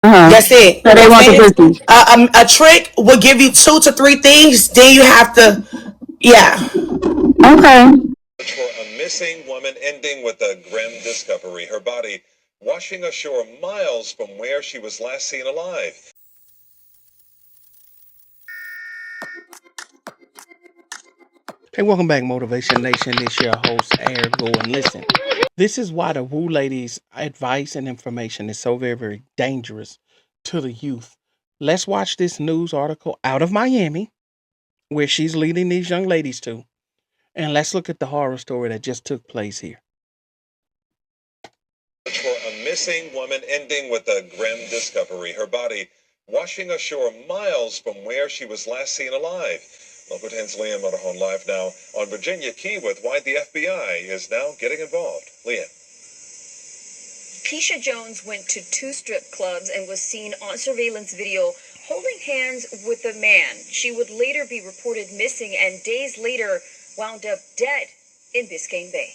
That's it. So they That's want the it. cookies. A trick will give you 2 to 3 things. Then you have to, yeah. Okay. For a missing woman ending with a grim discovery. Her body washing ashore miles from where she was last seen alive. Hey, welcome back, Motivation Nation. It's your host, Air Go. And listen, this is why the Woo Lady's advice and information is so very, very dangerous to the youth. Let's watch this news article out of Miami, where she's leading these young ladies to, and let's look at the horror story that just took place here. For a missing woman ending with a grim discovery. Her body washing ashore miles from where she was last seen alive. Local 10's Leanne Motorhome live now on Virginia Key with why the FBI is now getting involved. Leanne. Keisha Jones went to 2 strip clubs and was seen on surveillance video holding hands with a man. She would later be reported missing and days later wound up dead in Biscayne Bay.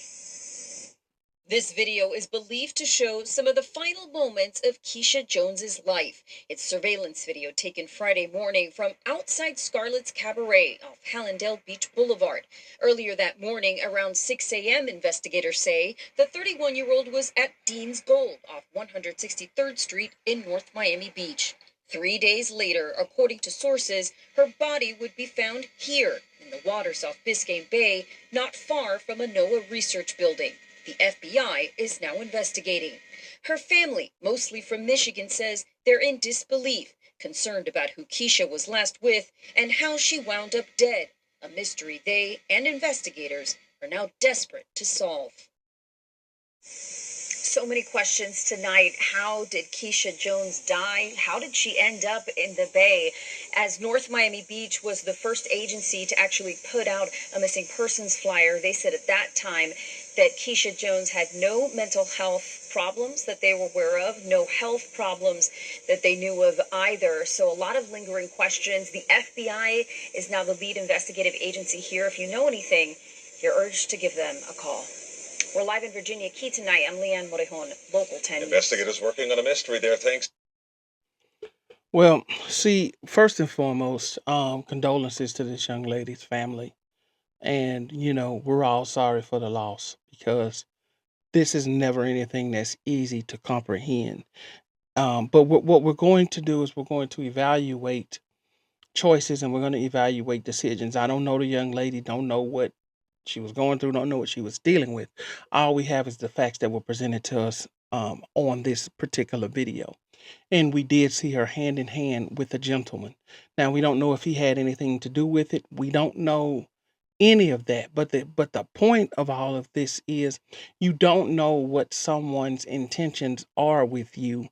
This video is believed to show some of the final moments of Keisha Jones's life. It's surveillance video taken Friday morning from outside Scarlett's Cabaret off Hallandale Beach Boulevard. Earlier that morning, around 6 a.m., investigators say the 31-year-old was at Dean's Gold off 163rd Street in North Miami Beach. 3 days later, according to sources, her body would be found here in the waters off Biscayne Bay, not far from a NOAA research building. The FBI is now investigating. Her family, mostly from Michigan, says they're in disbelief, concerned about who Keisha was last with and how she wound up dead, a mystery they and investigators are now desperate to solve. So many questions tonight. How did Keisha Jones die? How did she end up in the Bay? As North Miami Beach was the first agency to actually put out a missing persons flyer, they said at that time that Keisha Jones had no mental health problems that they were aware of, no health problems that they knew of either. So a lot of lingering questions. The FBI is now the lead investigative agency here. If you know anything, you're urged to give them a call. We're live in Virginia Key tonight. I'm Leanne Morejon, Local 10. Investigators working on a mystery there. Thanks. Well, see, first and foremost, condolences to this young lady's family. And, we're all sorry for the loss because this is never anything that's easy to comprehend. But what we're going to do is we're going to evaluate choices and we're going to evaluate decisions. I don't know the young lady, don't know what she was going through, don't know what she was dealing with. All we have is the facts that were presented to us on this particular video. And we did see her hand in hand with a gentleman. Now, we don't know if he had anything to do with it. We don't know any of that. But the point of all of this is you don't know what someone's intentions are with you,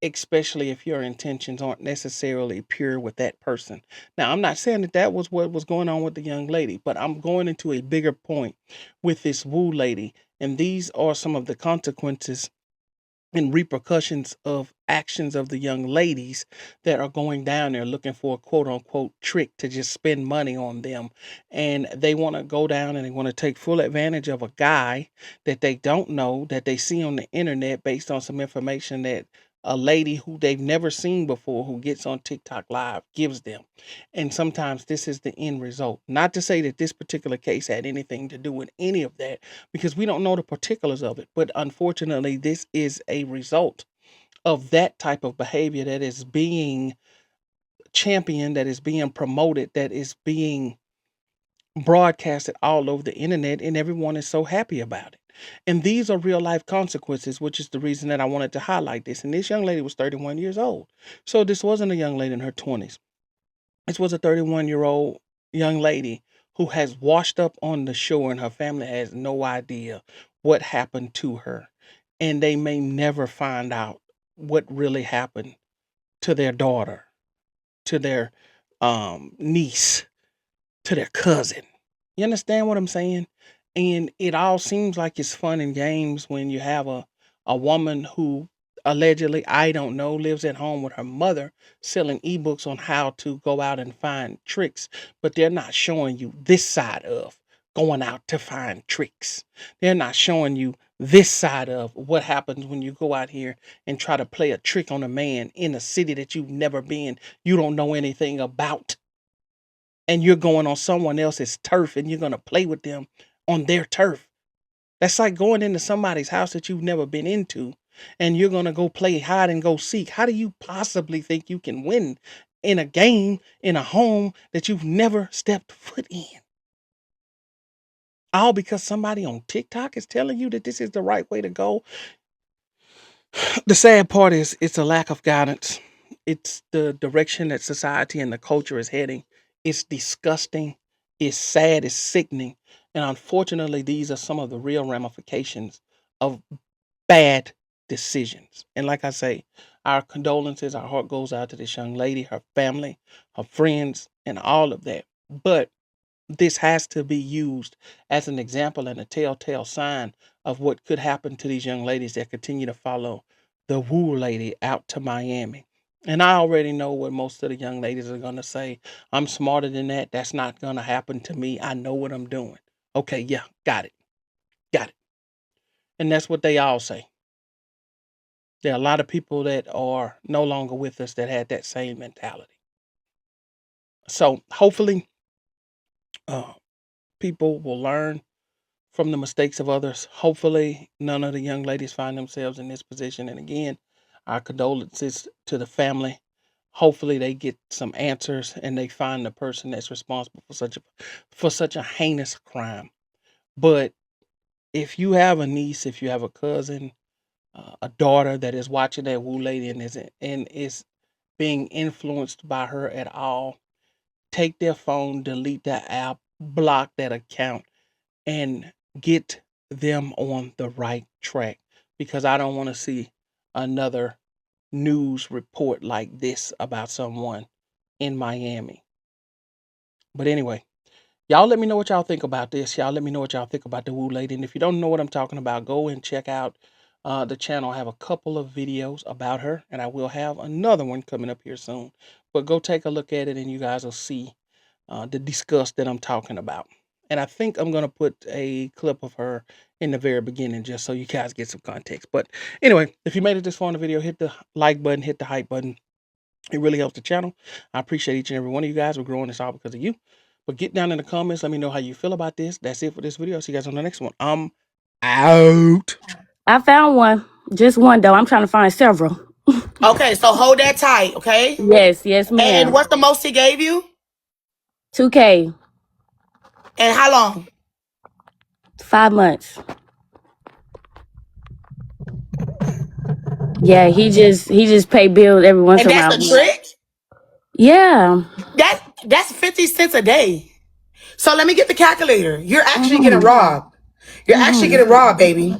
especially if your intentions aren't necessarily pure with that person. Now, I'm not saying that that was what was going on with the young lady, but I'm going into a bigger point with this Woo lady, and these are some of the consequences and repercussions of actions of the young ladies that are going down there looking for a quote unquote trick to just spend money on them. And they want to go down and they want to take full advantage of a guy that they don't know, that they see on the internet based on some information that a lady who they've never seen before who gets on TikTok live gives them. And sometimes this is the end result. Not to say that this particular case had anything to do with any of that, because we don't know the particulars of it. But unfortunately, this is a result of that type of behavior that is being championed, that is being promoted, that is being broadcasted all over the internet, and everyone is so happy about it. And these are real life consequences, which is the reason that I wanted to highlight this. And this young lady was 31 years old. So this wasn't a young lady in her 20s. This was a 31-year-old young lady who has washed up on the shore, and her family has no idea what happened to her. And they may never find out what really happened to their daughter, to their niece, to their cousin. You understand what I'm saying? And it all seems like it's fun and games when you have a woman who allegedly, I don't know, lives at home with her mother selling ebooks on how to go out and find tricks, but they're not showing you this side of going out to find tricks. They're not showing you this side of what happens when you go out here and try to play a trick on a man in a city that you've never been, you don't know anything about, and you're going on someone else's turf and you're going to play with them on their turf. That's like going into somebody's house that you've never been into and you're going to go play hide and go seek. How do you possibly think you can win in a game in a home that you've never stepped foot in? All because somebody on TikTok is telling you that this is the right way to go. The sad part is it's a lack of guidance. It's the direction that society and the culture is heading. It's disgusting. It's sad. It's sickening. And unfortunately, these are some of the real ramifications of bad decisions. And like I say, our condolences, our heart goes out to this young lady, her family, her friends, and all of that. But this has to be used as an example and a telltale sign of what could happen to these young ladies that continue to follow the woo lady out to Miami. And I already know what most of the young ladies are going to say. I'm smarter than that. That's not going to happen to me. I know what I'm doing. Okay, yeah, got it. Got it. And that's what they all say. There are a lot of people that are no longer with us that had that same mentality. So hopefully, people will learn from the mistakes of others. Hopefully, none of the young ladies find themselves in this position. And again, our condolences to the family. Hopefully, they get some answers and they find the person that's responsible for such a heinous crime. But if you have a niece, if you have a cousin, a daughter that is watching that woo lady and is being influenced by her at all, take their phone, delete that app, block that account, and get them on the right track, because I don't want to see another news report like this about someone in Miami. But anyway, y'all let me know what y'all think about this. Y'all let me know what y'all think about the woo lady. And if you don't know what I'm talking about, go and check out the channel. I have a couple of videos about her, and I will have another one coming up here soon. But go take a look at it, and you guys will see the disgust that I'm talking about. And I think I'm going to put a clip of her in the very beginning just so you guys get some context. But anyway, if you made it this far in the video, hit the like button, hit the hype button. It really helps the channel. I appreciate each and every one of you guys. We're growing this all because of you. But get down in the comments. Let me know how you feel about this. That's it for this video. See you guys on the next one. I'm out. I found one. Just one, though. I'm trying to find several. Okay, so hold that tight, okay? Yes, And ma'am. what's the most he gave you? 2K, And how long? 5 months. Yeah, he just pay bills every once And in a that's while. the trick? Yeah. That's 50 cents a day. So let me get the calculator. You're actually getting Mm-hmm. robbed. You're actually getting robbed, baby.